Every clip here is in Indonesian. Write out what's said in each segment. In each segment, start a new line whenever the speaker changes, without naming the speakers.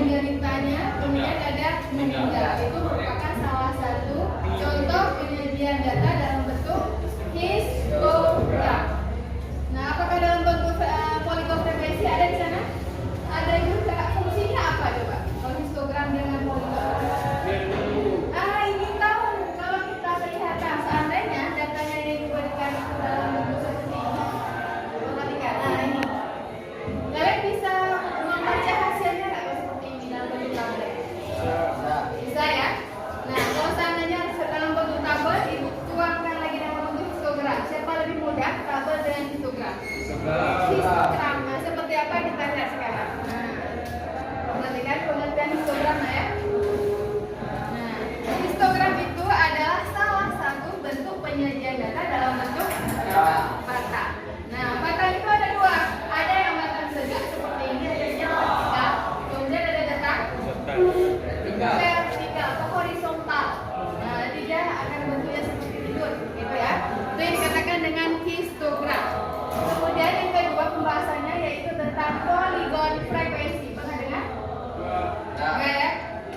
yang beritanya kemudian ada meninggal. Itu merupakan salah satu contoh penyajian data dalam bentuk histogram. Nah, apakah dalam bentuk poligon frekuensi ada di sana? Ada juga. Fungsinya apa coba? Kalau histogram dengan poligon? Ini tahu kalau kita kelihatan seandainya datanya yang diberikan dalam bentuk seperti ini. Perhatikan. Nah, ini. Kalian bisa membaca hasilnya nggak seperti ini dalam bentuk tabel? Bisa ya. Nah, kalau seandainya dalam bentuk tabel dituangkan lagi dalam bentuk histogram, siapa lebih mudah tabel dengan histogram? Histogram. Nah, seperti apa kita lihat sekarang. Nah, perhatikan pengertian histogram ya. Nah, histogram itu adalah salah satu bentuk penyajian data dalam bentuk batang. Nah, batang itu ada dua. Ada yang batang segak seperti ini, adanya vertikal. Kemudian ada batang vertikal atau horizontal. Nah, dia akan bentuknya seperti tidur, gitu ya. Itu yang dikatakan dengan histogram. Kemudian yang kedua pembahasannya yaitu tentang poligon frekuensi. Pernah dengar? Enggak ya?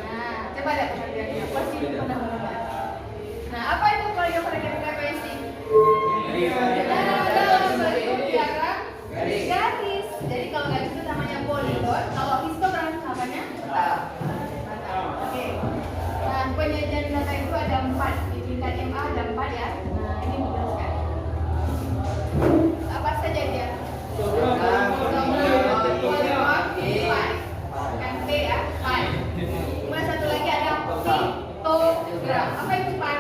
Nah, coba lihat pengertiannya. Pasti pernah mendengar. Nah, apa itu poligon frekuensi? Dalam bentuk diagram garis. Jadi kalau garis itu namanya poligon. Kalau histogram namanya batang. Oke. Nah, penyajian data itu ada 4. Di tingkat MA ada 4 ya. Nah, ini menjelaskan. Apa saja dia? Kan P ya, pi. Kemudian satu lagi ada piktogram. Apa itu pi?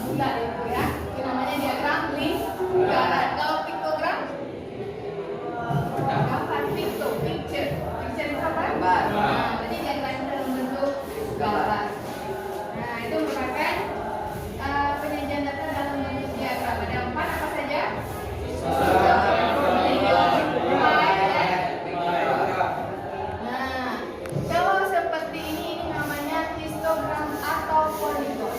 Bulat itu ya. Itu namanya diagram lingkaran. Kalau piktogram? Gambar picture. Picture itu apa? Nah, berarti diagram dalam bentuk gambar. Nah, itu merupakan penyajian data dalam bentuk diagram. Ada 4 apa saja? Nah, kalau seperti ini namanya histogram atau poligon.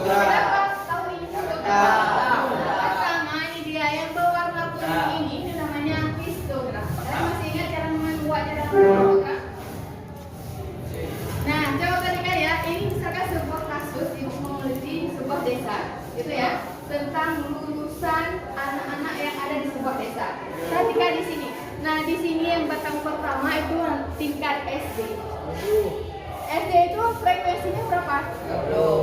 Kenapa tahu ini histogram? Pertama ini dia yang berwarna kuning ini namanya histogram. Kalian masih ingat cara membuatnya dalam histogram? Nah, coba perhatikan ya. Ini misalkan sebuah kasus ibu meneliti sebuah desa, gitu ya, tentang lulusan anak-anak yang ada di sebuah desa. Perhatikan di sini. Nah, di sini yang batang pertama itu tingkat SD. SD itu frekuensinya berapa?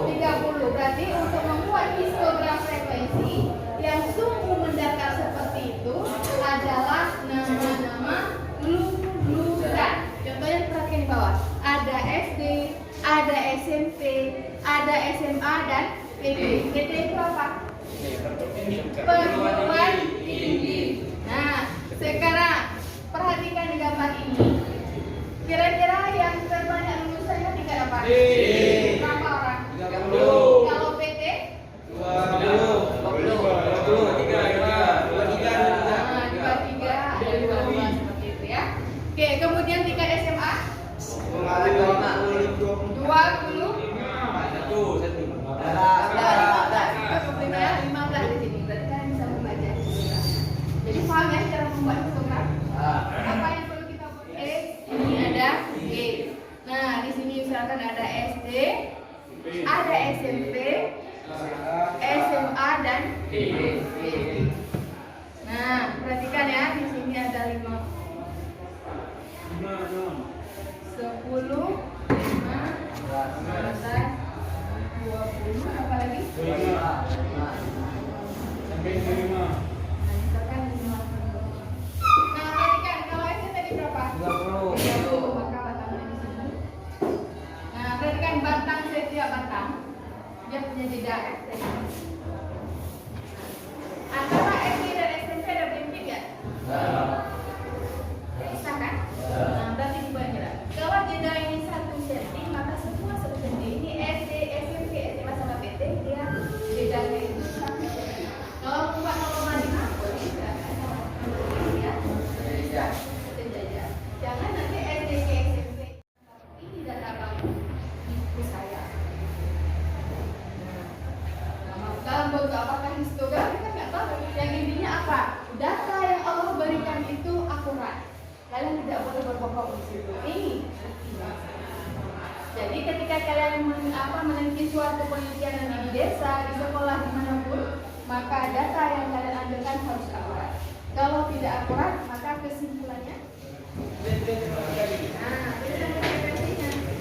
30. Berarti untuk membuat histogram frekuensi yang sungguh mendasar seperti itu adalah nama-nama lulusan. Contohnya perhatikan di bawah. Ada SD, ada SMP, ada SMA dan PT. PT itu apa? Perguruan tinggi. Nah, sekarang perhatikan di gambar ini. Kira-kira yang terbanyak lulusannya tingkat apa? Berapa orang? 30. Kalau PT? 20. 23. Ada 12 seperti itu ya. Oke, kemudian tingkat SMA? 20. 15 di sini. Berarti kalian bisa membaca. Jadi paham ya cara membuat histogram? Apa yang perlu kita buat? Ini ada G. Nah, di sini misalkan ada SD, ada SMP, SMA dan PT. Nah, perhatikan ya, di sini ada 5, 10, 15, 20, apa lagi? Nah, misalkan 5. Nah, perhatikan kalau SD tadi berapa? 30. Maka batangnya di sini. Nah, perhatikan batang setiap batang dia punya jeda SD. Antara SD dan SMP ada berhenti nggak? Bisa kan? Nah, berarti dibuat jeda. Kalau jeda ini 1 cm, maka semua 1 cm. Ini SD, SMP, SMA sama PT dia jedanya itu 1 cm. Kalau buat 0,5 boleh juga kan? Ya, bisa. Jangan nanti SD ke SMP. Ini tidak dapat buku saya. Dalam bentuk apakah histogram kita nggak tahu. Yang intinya apa? Data yang Allah berikan itu pokok ini. Jadi ketika kalian meneliti suatu penelitian di desa, di sekolah, dimanapun, maka data yang kalian ambilkan harus akurat. Kalau tidak akurat, maka kesimpulannya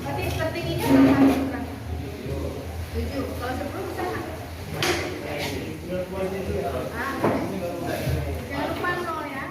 berarti strateginya sama. 7. Kalau 10 sama. Jangan lupa 0 ya.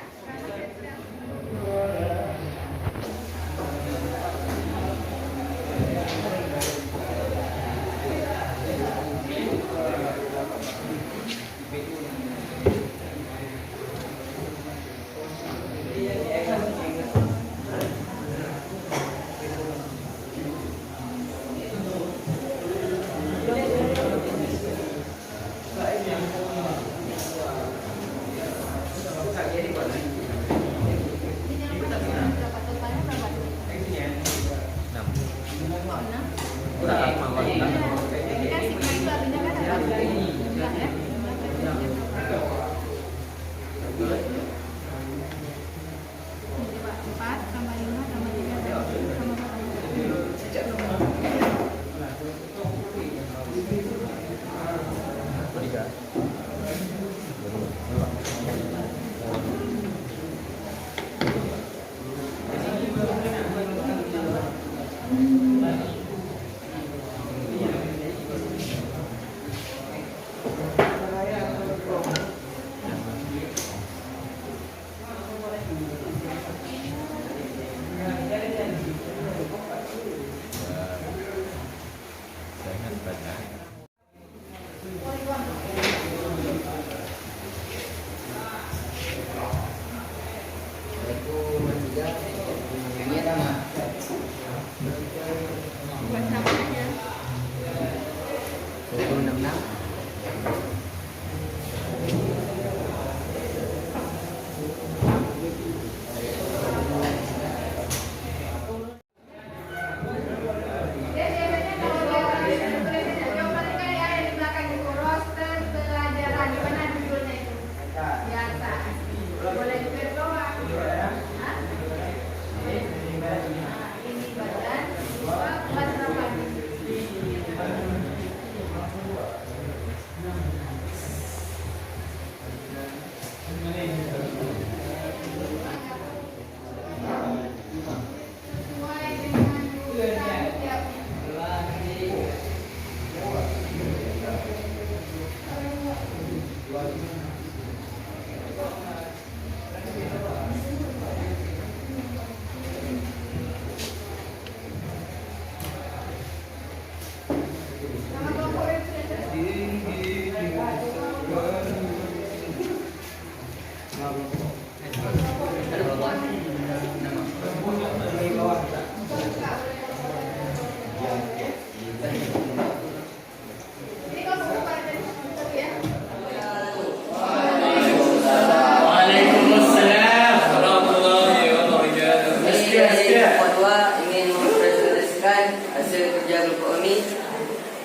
Hasil kerja kelompok ini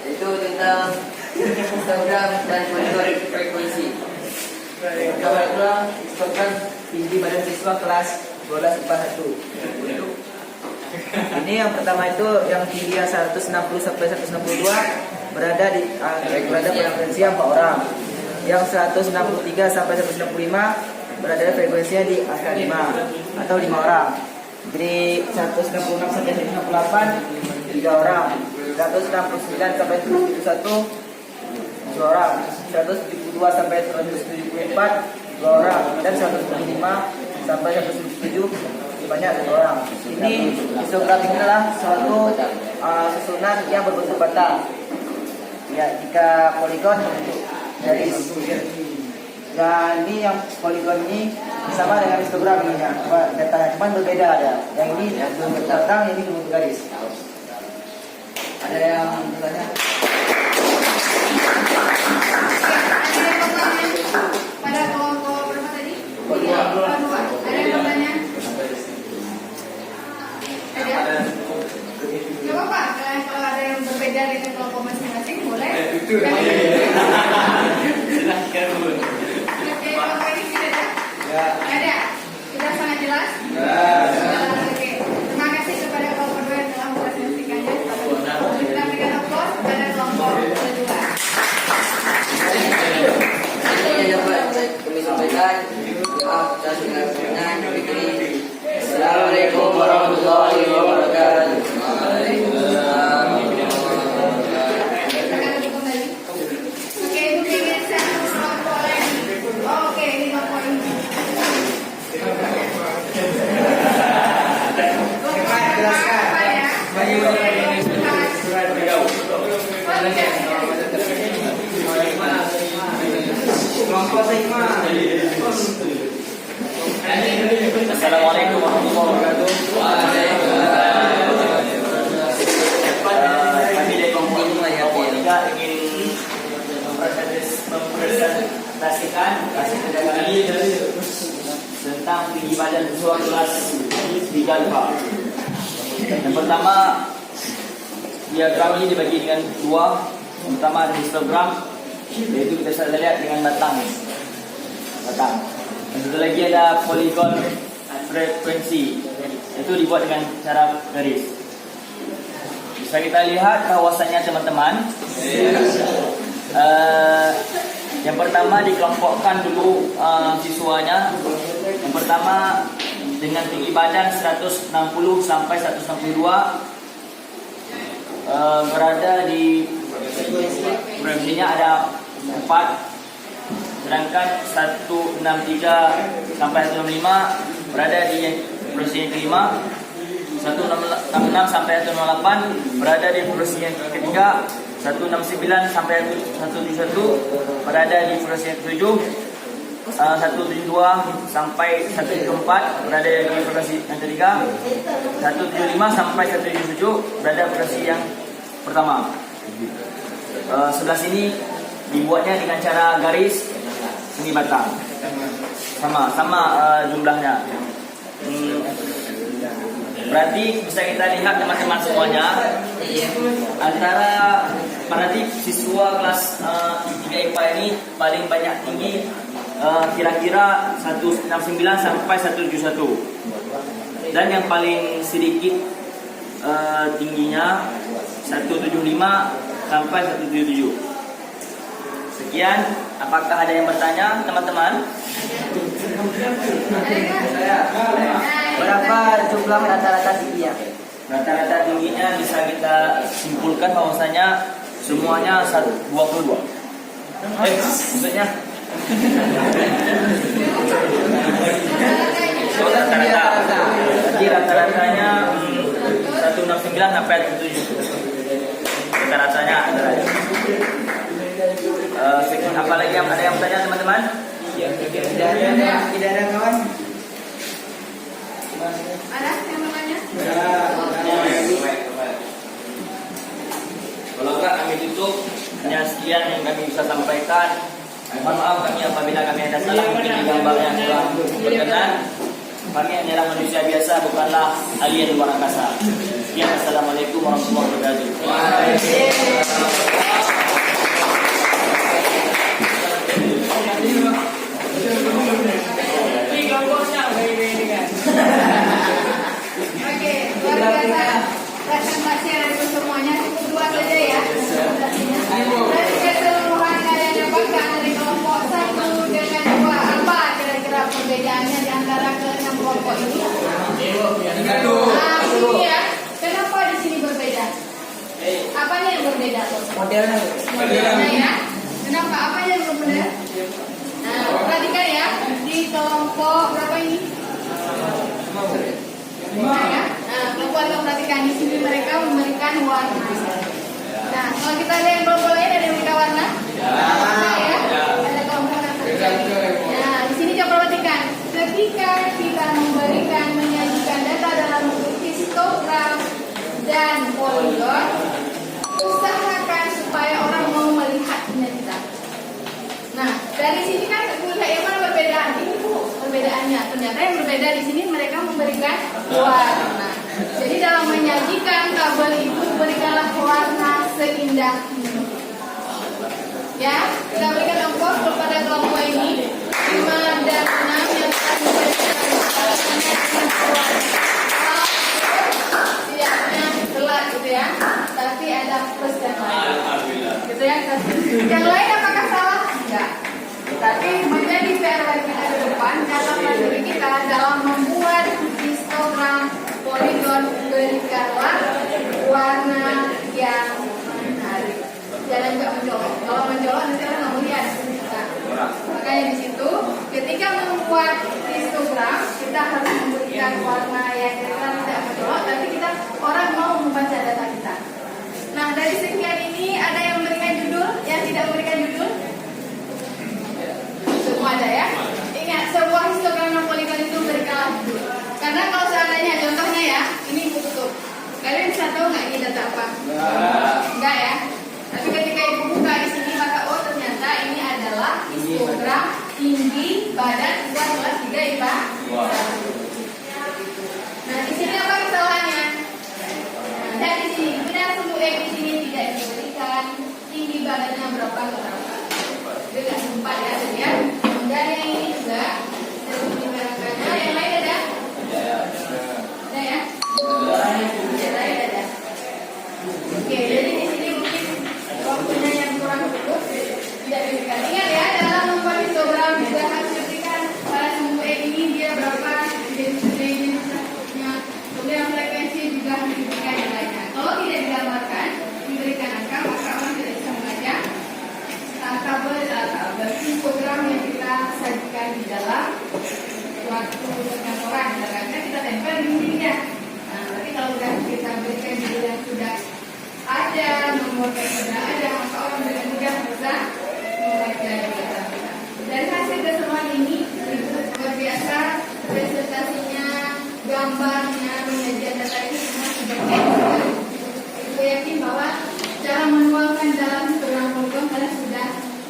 yaitu tentang histogram dan monitoring frekuensi. Pertama adalah histogram tinggi badan siswa kelas 12 IPA 1. Ini yang pertama itu yang tinggi 160 sampai 162 berada pada frekuensi 4 orang. Yang 163 sampai 165 berada frekuensinya di angka 5 atau 5 orang. Jadi 166 sampai 168 3 orang, 169 sampai 171 2 orang, 172 sampai 174 2 orang, dan 175 sampai 177 sebanyak 2 orang. Ini histogram ini adalah suatu susunan yang berbentuk bata. Ya, jika poligon dari dan ini yang poligon ini sama dengan histogram ini ya, datanya cuma berbeda ada. Yang ini berbentuk batang, yang ini berbentuk garis. Ada yang bertanya?
Pada kelompok berapa tadi? Ada yang bertanya? Ada? Gak apa-apa, kalau ada yang berbeda dengan kelompok masing-masing boleh.
Silahkan Bu.
Oke, kelompok ini sudah ada?
Ya.
Ada? Sudah sangat jelas?
Ya.
Oke.
Assalamualaikum warahmatullahi wabarakatuh. Kami dari kelompok tiga ingin mempresentasikan hasil kerja kami tentang tinggi badan siswa kelas 3 IPA. Yang pertama, diagram ini dibagi dengan dua. Yang pertama ada histogram, yaitu kita bisa lihat dengan batang. Yang satu lagi ada poligon frekuensi, itu dibuat dengan cara garis. Bisa kita lihat bahwasannya teman-teman, yang pertama dikelompokkan dulu siswanya. Yang pertama dengan tinggi badan 160 sampai 162, berada di frekuensinya ada 4. Sedangkan 163 sampai 165 berada di frekuensi yang kelima. 166 sampai 168 berada di frekuensi yang ketiga. 169 sampai 171 berada di frekuensi yang ketujuh. 172 sampai 174 berada di frekuensi yang ketiga. 175 sampai 177 berada di frekuensi yang pertama. Sebelah sini dibuatnya dengan cara garis seni batang, sama jumlahnya. Berarti bisa kita lihat teman-teman semuanya, antara berarti siswa kelas 3 IPA ini paling banyak tinggi kira-kira 169 sampai 171, dan yang paling sedikit tingginya 175 sampai 177. Sekian, apakah ada yang bertanya teman-teman?
Berapa jumlah rata-rata tingginya?
Rata-rata tingginya bisa kita simpulkan bahwasanya semuanya 22. Maksudnya rata-rata. Jadi rata-ratanya 169 sampai 177. Rata-ratanya adalah. Apalagi yang ada yang bertanya teman-teman?
Tidak ada kawan?
Ada yang bertanya?
Kalau enggak kami tutup. Hanya sekian yang kami bisa sampaikan. Mohon maaf kami apabila kami ada salah mungkin di gambar yang kurang berkenan. Kami adalah manusia biasa, bukanlah alien luar angkasa. Sekian, assalamualaikum warahmatullahi wabarakatuh.
Oke, luar biasa presentasi yang ada semuanya, cukup dua saja ya. Dari keseluruhan kalian dapatkan dari kelompok 1 dengan 2, apa kira-kira perbedaannya di antara ke-6 kelompok ini? Ini ya, kenapa di sini berbeda? Apanya yang berbeda? Modelnya ya. Kenapa? Apanya yang berbeda? Nah, perhatikan ya, di kelompok berapa ini? 5 ya. Nah, kelompok perhatikan di sini mereka memberikan warna. Nah, kalau kita lihat yang kelompok lain ada yang memberikan warna? Ya. Ada kelompok yang memberikan. Nah, di sini coba perhatikan. Ketika kita memberikan menyajikan data dalam bentuk histogram dan poligon, usahakan supaya orang mau melihatnya kita. Nah, dari sini kan yang mana perbedaan ini Bu? Perbedaannya ternyata yang berbeda di sini mereka memberikan warna. Jadi dalam menyajikan tabel itu berikanlah warna seindah ini. Ya, kita berikan contoh kepada kelompok ini 5 dan 6 yang akan memberikan warnanya dengan warna tidaknya telat gitu ya, tapi ada plus dan minus. Gitu ya. Yang lain apakah salah? Enggak. Tapi menjadi PR bagi kita ke depan dalam diri kita dalam membuat histogram poligon, berikanlah warna yang menarik. Jangan nggak mencolok. Kalau mencolok nanti orang nggak melihat. Nah, makanya di situ ketika membuat histogram kita harus memberikan warna yang kira-kira tidak mencolok, tapi kita orang mau membaca Enggak ya. Tapi ketika ibu buka di sini maka oh ternyata ini adalah histogram tinggi badan siswa kelas 3 IPA. Nah di sini apa kesalahannya? Nah di sini benar sumbu X di sini tidak diberikan tinggi badannya berapa. Tidak sempat ya ya. Dan yang ini juga harus dimerahkannya. Yang lain ada? Ada ya? Ada. Oke, jadi di sini mungkin waktunya yang kurang cukup tidak diberikan. Ingat ya, dalam membuat histogram juga harus diberikan pada sumbu X ini dia berapa identitasnya, kemudian frekuensi juga harus diberikan yang lainnya. Kalau tidak digambarkan, diberikan angka, maka orang tidak bisa membaca tabel histogram yang kita sajikan di dalam suatu kantoran. Karena kita tempel di sininya. Nah, tapi kalau sudah kita berikan judul yang sudah ada, nomor yang sudah ada, maka orang dengan mudah bisa membaca data kita. Dari hasil keseluruhan ini, itu luar biasa presentasinya, gambarnya, penyajian data ini semua sudah clear. Saya yakin bahwa cara menuangkan dalam program kalian sudah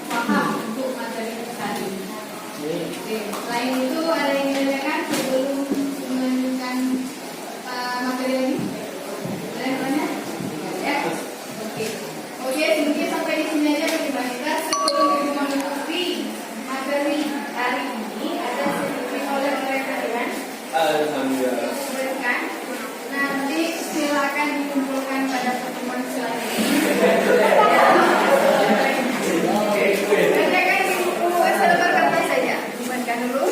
paham untuk materi tadi. Oke, selain itu ada yang ditanyakan sebelum melanjutkan materi lagi? Ada yang tanya? Ya? Oke, mungkin sampai di sini aja bagaimana kita sebelum kita menutupi materi hari ini ada sedikit oleh kalian.
Alhamdulillah.
Berikan. Nanti silakan dikumpulkan pada pertemuan selanjutnya. Kerjakan di buku Excel berkertas saja. Dibuatkan dulu.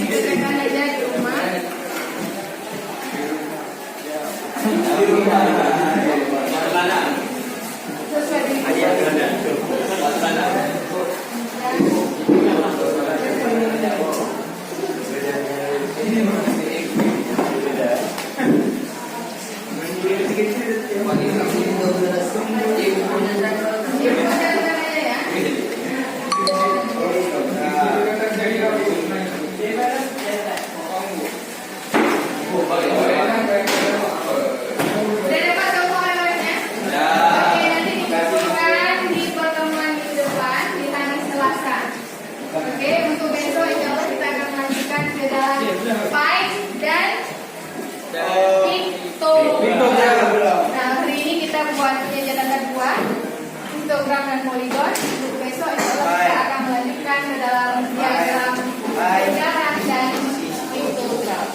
Kerjakan aja di rumah. Sesuai dengan histogram dan poligon. Untuk besok insya Allah kita akan melanjutkan ke dalam diagram sejarah dan histogram.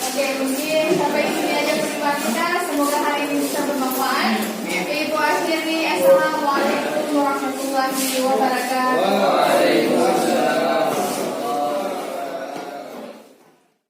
Oke, mungkin sampai di sini aja pertemuan kita. Semoga hari ini bisa bermanfaat. Ibu akhiri, assalamualaikum warahmatullahi wabarakatuh.